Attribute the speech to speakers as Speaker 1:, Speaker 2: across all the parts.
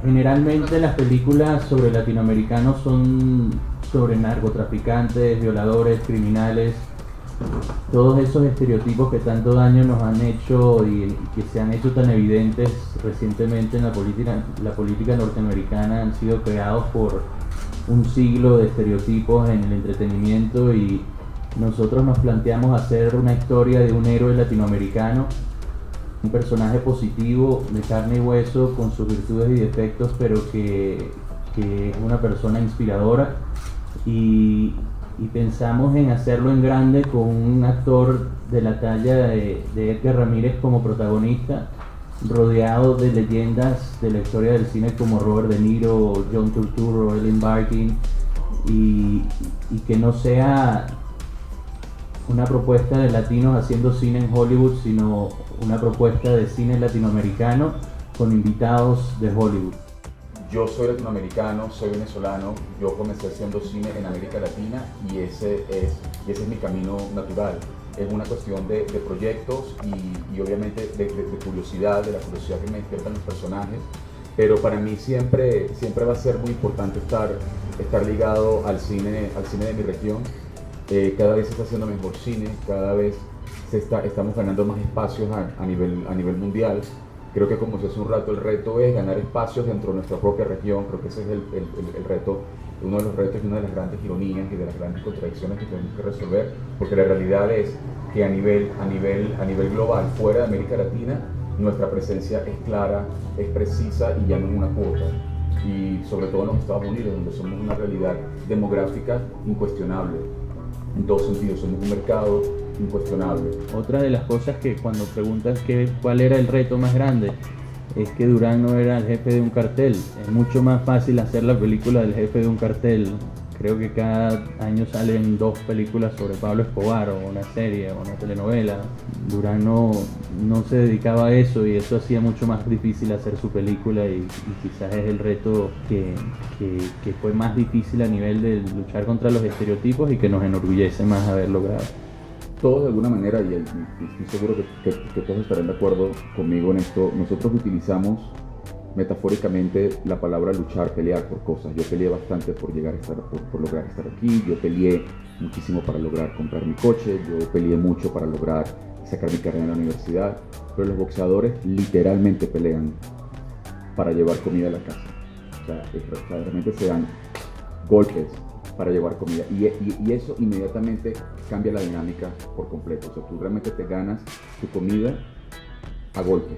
Speaker 1: Generalmente las películas sobre latinoamericanos son sobre narcotraficantes, violadores, criminales, todos esos estereotipos que tanto daño nos han hecho y que se han hecho tan evidentes recientemente en la política norteamericana han sido creados por un siglo de estereotipos en el entretenimiento, y nosotros nos planteamos hacer una historia de un héroe latinoamericano, un personaje positivo, de carne y hueso, con sus virtudes y defectos, pero que es una persona inspiradora, y pensamos en hacerlo en grande con un actor de la talla de Edgar Ramírez como protagonista, rodeado de leyendas de la historia del cine como Robert De Niro, John Turturro, Ellen Barkin, y que no sea una propuesta de latinos haciendo cine en Hollywood, sino una propuesta de cine latinoamericano con invitados de Hollywood.
Speaker 2: Yo soy latinoamericano, soy venezolano, yo comencé haciendo cine en América Latina y ese es mi camino natural. Es una cuestión de proyectos y obviamente de curiosidad, de la curiosidad que me despiertan los personajes, pero para mí siempre va a ser muy importante estar ligado al cine de mi región. Cada vez se está haciendo mejor cine, cada vez estamos ganando más espacios a nivel mundial. Creo que, como se hace un rato, el reto es ganar espacios dentro de nuestra propia región. Creo que ese es el reto, uno de los retos y una de las grandes ironías y de las grandes contradicciones que tenemos que resolver, porque la realidad es que a nivel global, fuera de América Latina, nuestra presencia es clara, es precisa y ya no es una cuota. Y sobre todo en los Estados Unidos, donde somos una realidad demográfica incuestionable. En todos sentidos, somos un mercado incuestionable.
Speaker 1: Otra de las cosas que cuando preguntas cuál era el reto más grande, es que Durán no era el jefe de un cartel. Es mucho más fácil hacer la película del jefe de un cartel. Creo que cada año salen 2 películas sobre Pablo Escobar, o una serie, o una telenovela. Durán no se dedicaba a eso, y eso hacía mucho más difícil hacer su película, y quizás es el reto que fue más difícil a nivel de luchar contra los estereotipos y que nos enorgullece más haber logrado.
Speaker 2: Todos de alguna manera, y estoy seguro que todos estarán de acuerdo conmigo en esto, nosotros utilizamos metafóricamente la palabra luchar, pelear por cosas. Yo peleé bastante por lograr estar aquí, yo peleé muchísimo para lograr comprar mi coche, yo peleé mucho para lograr sacar mi carrera en la universidad, pero los boxeadores literalmente pelean para llevar comida a la casa. O sea, realmente se dan golpes para llevar comida, y eso inmediatamente cambia la dinámica por completo. O sea, tú realmente te ganas tu comida a golpes.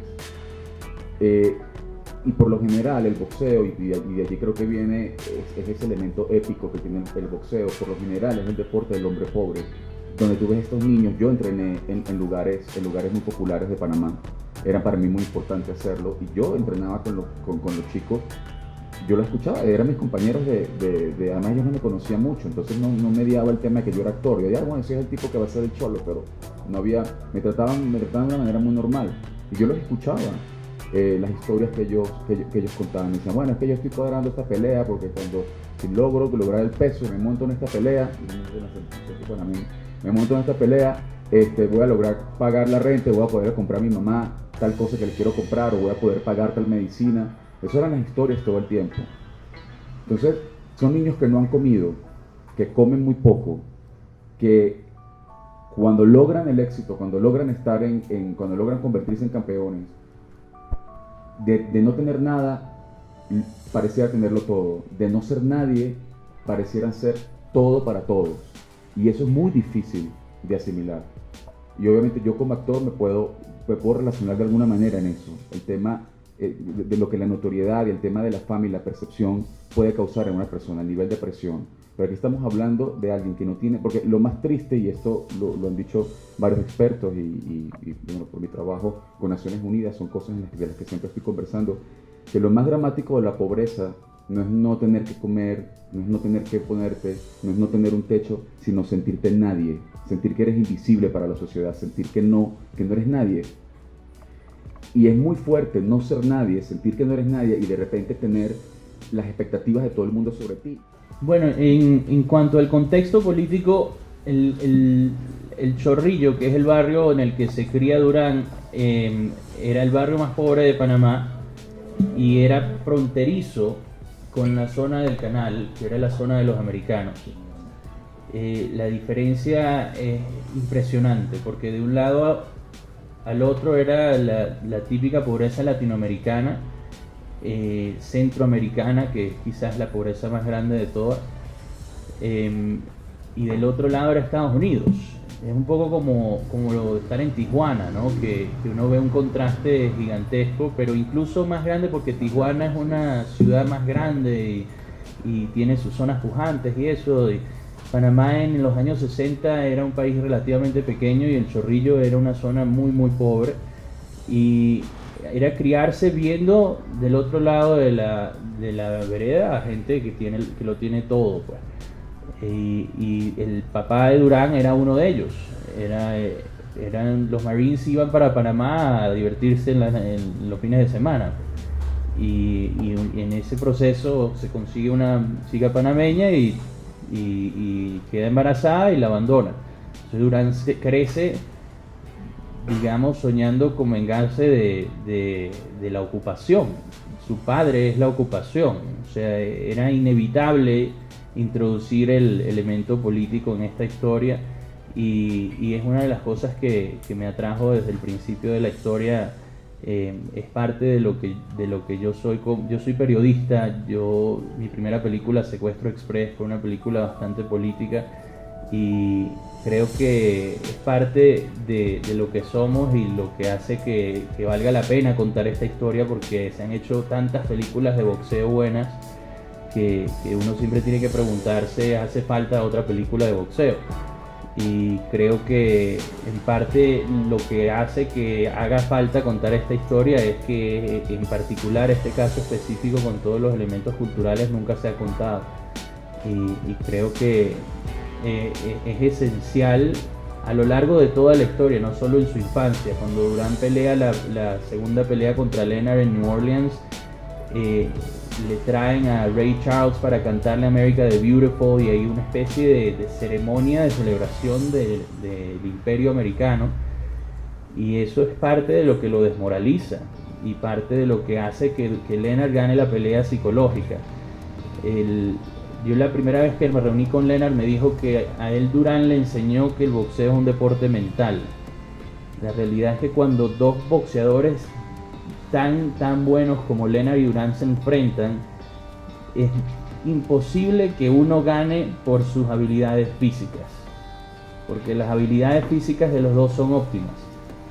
Speaker 2: Y por lo general el boxeo, y de allí creo que viene es ese elemento épico que tiene el boxeo, por lo general es el deporte del hombre pobre, donde tú ves estos niños. Yo entrené en lugares muy populares de Panamá, era para mí muy importante hacerlo, y yo entrenaba con los chicos. Yo lo escuchaba, eran mis compañeros además ellos no me conocían mucho, entonces no mediaba el tema de que yo era actor. Yo decía, bueno, ese es el tipo que va a ser el cholo, pero me trataban de una manera muy normal, y yo los escuchaba. Las historias que ellos contaban, me decían, bueno, es que yo estoy cuadrando esta pelea porque si logro lograr el peso y me monto en esta pelea, voy a lograr pagar la renta, voy a poder comprar a mi mamá tal cosa que le quiero comprar, o voy a poder pagar tal medicina. Esas eran las historias todo el tiempo. Entonces, son niños que no han comido, que comen muy poco, que cuando logran el éxito, cuando logran cuando logran convertirse en campeones, de no tener nada, pareciera tenerlo todo. De no ser nadie, parecieran ser todo para todos. Y eso es muy difícil de asimilar. Y obviamente yo como actor me puedo relacionar de alguna manera en eso. El tema de lo que la notoriedad y el tema de la fama y la percepción puede causar en una persona, a nivel de presión. Pero aquí estamos hablando de alguien que no tiene, porque lo más triste, y esto lo han dicho varios expertos, y bueno, por mi trabajo con Naciones Unidas son cosas de las que siempre estoy conversando, que lo más dramático de la pobreza no es no tener que comer, no es no tener que ponerte, no es no tener un techo, sino sentirte nadie, sentir que eres invisible para la sociedad, sentir que no eres nadie. Y es muy fuerte no ser nadie, sentir que no eres nadie, y de repente tener las expectativas de todo el mundo sobre ti.
Speaker 1: Bueno, en cuanto al contexto político, el Chorrillo, que es el barrio en el que se cría Durán, era el barrio más pobre de Panamá, y era fronterizo con la zona del canal, que era la zona de los americanos. La diferencia es impresionante, porque de un lado al otro era la típica pobreza latinoamericana, centroamericana, que es quizás la pobreza más grande de todas, y del otro lado era Estados Unidos. Es un poco como lo de estar en Tijuana, ¿no? Que uno ve un contraste gigantesco, pero incluso más grande porque Tijuana es una ciudad más grande y tiene sus zonas pujantes y eso. Y Panamá en los años 60 era un país relativamente pequeño y el Chorrillo era una zona muy muy pobre, y era criarse viendo del otro lado de la vereda a gente que lo tiene todo, pues. Y el papá de Durán era uno de ellos. Los Marines iban para Panamá a divertirse en los fines de semana. Y en ese proceso se consigue una chica panameña y queda embarazada y la abandona. Entonces Durán crece, digamos, soñando con vengarse de la ocupación. Su padre es la ocupación. O sea, era inevitable introducir el elemento político en esta historia, y es una de las cosas que me atrajo desde el principio de la historia. Es parte de lo que yo soy. Yo soy periodista. Mi primera película, Secuestro Express, fue una película bastante política, y creo que es parte de lo que somos y lo que hace que valga la pena contar esta historia, porque se han hecho tantas películas de boxeo buenas que uno siempre tiene que preguntarse, ¿hace falta otra película de boxeo? Y creo que en parte lo que hace que haga falta contar esta historia es que en particular este caso específico, con todos los elementos culturales, nunca se ha contado, y creo que es esencial a lo largo de toda la historia, no solo en su infancia. Cuando Durán pelea la segunda pelea contra Leonard en New Orleans, le traen a Ray Charles para cantarle America the Beautiful, y hay una especie de ceremonia de celebración del imperio americano, y eso es parte de lo que lo desmoraliza y parte de lo que hace que Leonard gane la pelea psicológica. Yo la primera vez que me reuní con Leonard me dijo que a él Durán le enseñó que el boxeo es un deporte mental. La realidad es que cuando dos boxeadores tan buenos como Leonard y Durán se enfrentan, es imposible que uno gane por sus habilidades físicas, porque las habilidades físicas de los dos son óptimas.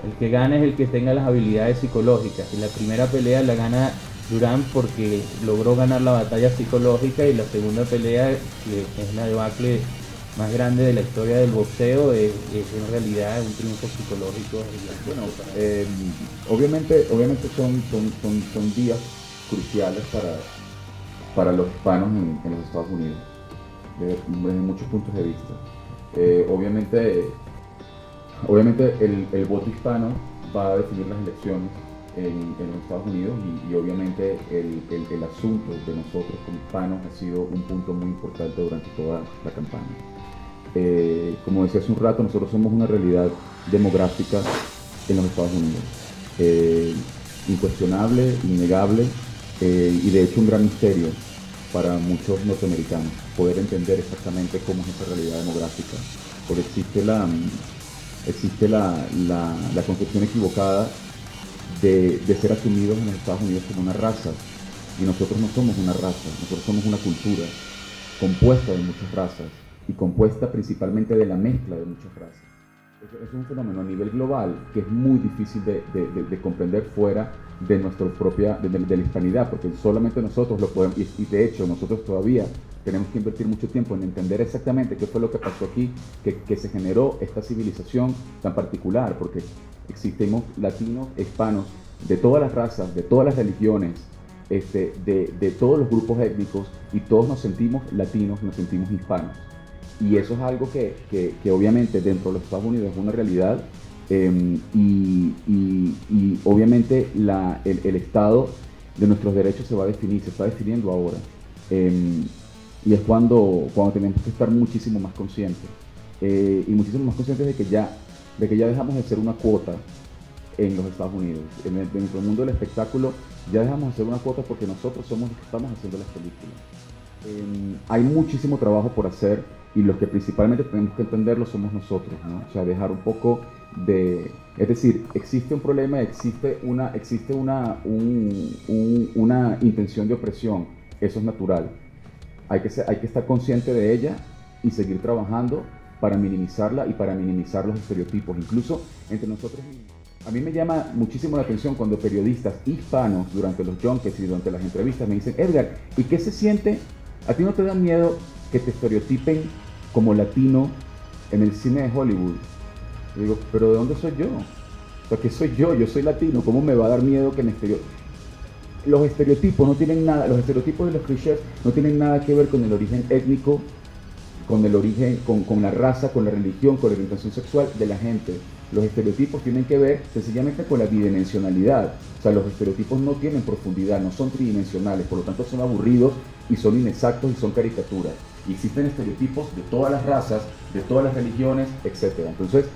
Speaker 1: El que gana es el que tenga las habilidades psicológicas, y la primera pelea la gana Durán porque logró ganar la batalla psicológica, y la segunda pelea, que es la debacle más grande de la historia del boxeo, es en realidad un triunfo psicológico.
Speaker 2: Bueno, obviamente son días cruciales para los hispanos en los Estados Unidos, desde muchos puntos de vista. Obviamente el voto hispano va a definir las elecciones en los Estados Unidos, y obviamente el asunto de nosotros como hispanos ha sido un punto muy importante durante toda la campaña. Como decía hace un rato, nosotros somos una realidad demográfica en los Estados Unidos, incuestionable, innegable, y de hecho un gran misterio para muchos norteamericanos poder entender exactamente cómo es esa realidad demográfica, porque existe la concepción equivocada de ser asumidos en los Estados Unidos como una raza, y nosotros no somos una raza, nosotros somos una cultura compuesta de muchas razas, y compuesta principalmente de la mezcla de muchas razas. Es un fenómeno a nivel global que es muy difícil de comprender fuera de nuestra propia, de la hispanidad, porque solamente nosotros lo podemos, y de hecho nosotros todavía tenemos que invertir mucho tiempo en entender exactamente qué fue lo que pasó aquí, que se generó esta civilización tan particular, porque existimos latinos, hispanos, de todas las razas, de todas las religiones, de todos los grupos étnicos, y todos nos sentimos latinos, nos sentimos hispanos. Y eso es algo que obviamente dentro de los Estados Unidos es una realidad, y obviamente el estado de nuestros derechos se está definiendo ahora. Y es cuando tenemos que estar muchísimo más conscientes, y muchísimo más conscientes de que ya dejamos de ser una cuota en los Estados Unidos. Dentro del mundo del espectáculo ya dejamos de hacer una cuota porque nosotros somos los que estamos haciendo las películas. Hay muchísimo trabajo por hacer y los que principalmente tenemos que entenderlo somos nosotros, ¿no? O sea, dejar un poco de... Es decir, existe un problema, existe una intención de opresión, eso es natural. Hay que estar consciente de ella y seguir trabajando para minimizarla y para minimizar los estereotipos, incluso entre nosotros mismos. A mí me llama muchísimo la atención cuando periodistas hispanos durante los junkets y durante las entrevistas me dicen: Edgar, ¿y qué se siente? ¿A ti no te da miedo que te estereotipen como latino en el cine de Hollywood? Yo digo, ¿pero de dónde soy yo? O sea, ¿qué soy yo? Yo soy latino, ¿cómo me va a dar miedo que me estereotipen? Los estereotipos no tienen nada, los estereotipos de los clichés no tienen nada que ver con el origen étnico, con el origen, con la raza, con la religión, con la orientación sexual de la gente. Los estereotipos tienen que ver sencillamente con la bidimensionalidad. O sea, los estereotipos no tienen profundidad, no son tridimensionales, por lo tanto son aburridos y son inexactos y son caricaturas. Y existen estereotipos de todas las razas, de todas las religiones, etc. Entonces,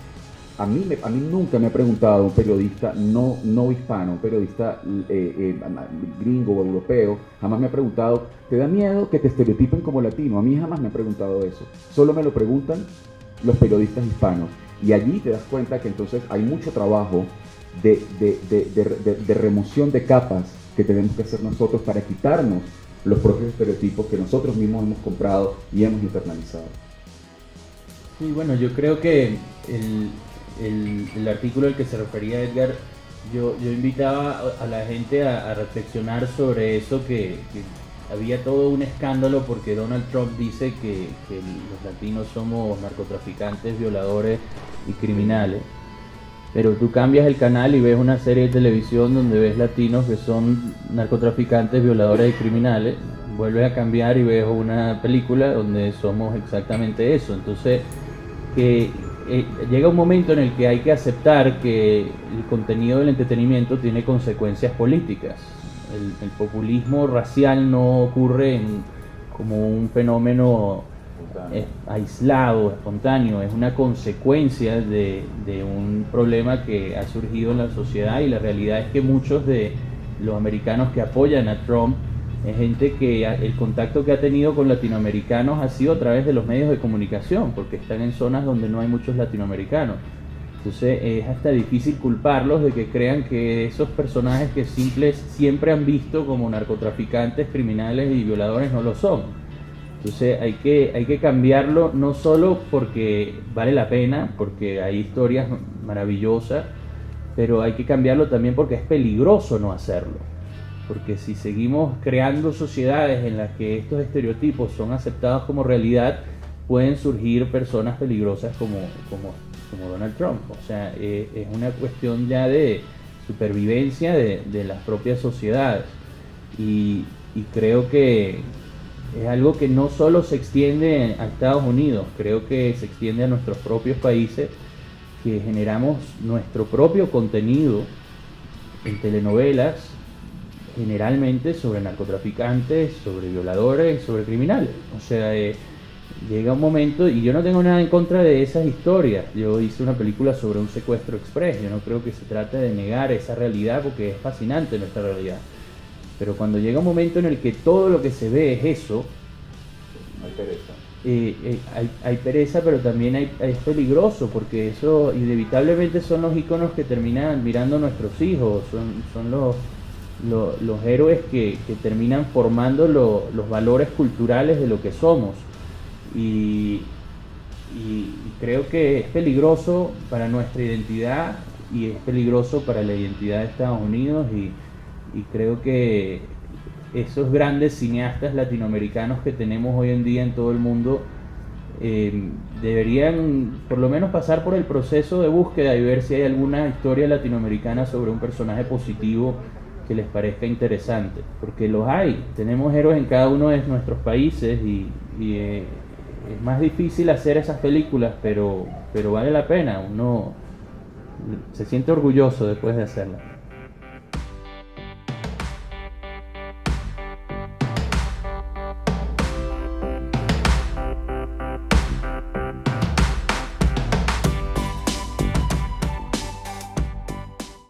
Speaker 2: a mí nunca me ha preguntado un periodista no hispano, un periodista gringo o europeo, jamás me ha preguntado, ¿te da miedo que te estereotipen como latino? A mí jamás me ha preguntado eso. Solo me lo preguntan los periodistas hispanos. Y allí te das cuenta que entonces hay mucho trabajo de remoción de capas que tenemos que hacer nosotros para quitarnos los propios estereotipos que nosotros mismos hemos comprado y hemos internalizado.
Speaker 1: Sí, bueno, yo creo que el artículo al que se refería Edgar, yo invitaba a la gente a reflexionar sobre eso, que había todo un escándalo porque Donald Trump dice que los latinos somos narcotraficantes, violadores y criminales. Pero tú cambias el canal y ves una serie de televisión donde ves latinos que son narcotraficantes, violadores y criminales. Vuelves a cambiar y ves una película donde somos exactamente eso. Entonces, llega un momento en el que hay que aceptar que el contenido del entretenimiento tiene consecuencias políticas. El populismo racial no ocurre como un fenómeno aislado, espontáneo, es una consecuencia de un problema que ha surgido en la sociedad, y la realidad es que muchos de los americanos que apoyan a Trump es gente que el contacto que ha tenido con latinoamericanos ha sido a través de los medios de comunicación, porque están en zonas donde no hay muchos latinoamericanos. Entonces es hasta difícil culparlos de que crean que esos personajes que siempre han visto como narcotraficantes, criminales y violadores no lo son. Entonces hay que cambiarlo, no solo porque vale la pena, porque hay historias maravillosas, pero hay que cambiarlo también porque es peligroso no hacerlo. Porque si seguimos creando sociedades en las que estos estereotipos son aceptados como realidad, pueden surgir personas peligrosas como Donald Trump. O sea, es una cuestión ya de supervivencia de las propias sociedades. Y creo que es algo que no solo se extiende a Estados Unidos, creo que se extiende a nuestros propios países, que generamos nuestro propio contenido en telenovelas, generalmente sobre narcotraficantes, sobre violadores, sobre criminales. O sea, llega un momento, y yo no tengo nada en contra de esas historias. Yo hice una película sobre un secuestro express. Yo no creo que se trate de negar esa realidad, porque es fascinante nuestra realidad. Pero cuando llega un momento en el que todo lo que se ve es eso,
Speaker 2: hay pereza.
Speaker 1: Hay pereza, pero también es peligroso, porque eso inevitablemente son los íconos que terminan mirando nuestros hijos, son los héroes que terminan formando los valores culturales de lo que somos. Y creo que es peligroso para nuestra identidad, y es peligroso para la identidad de Estados Unidos, y creo que esos grandes cineastas latinoamericanos que tenemos hoy en día en todo el mundo deberían por lo menos pasar por el proceso de búsqueda y ver si hay alguna historia latinoamericana sobre un personaje positivo que les parezca interesante, porque los hay. Tenemos héroes en cada uno de nuestros países, y es más difícil hacer esas películas, pero vale la pena. Uno se siente orgulloso después de hacerlas.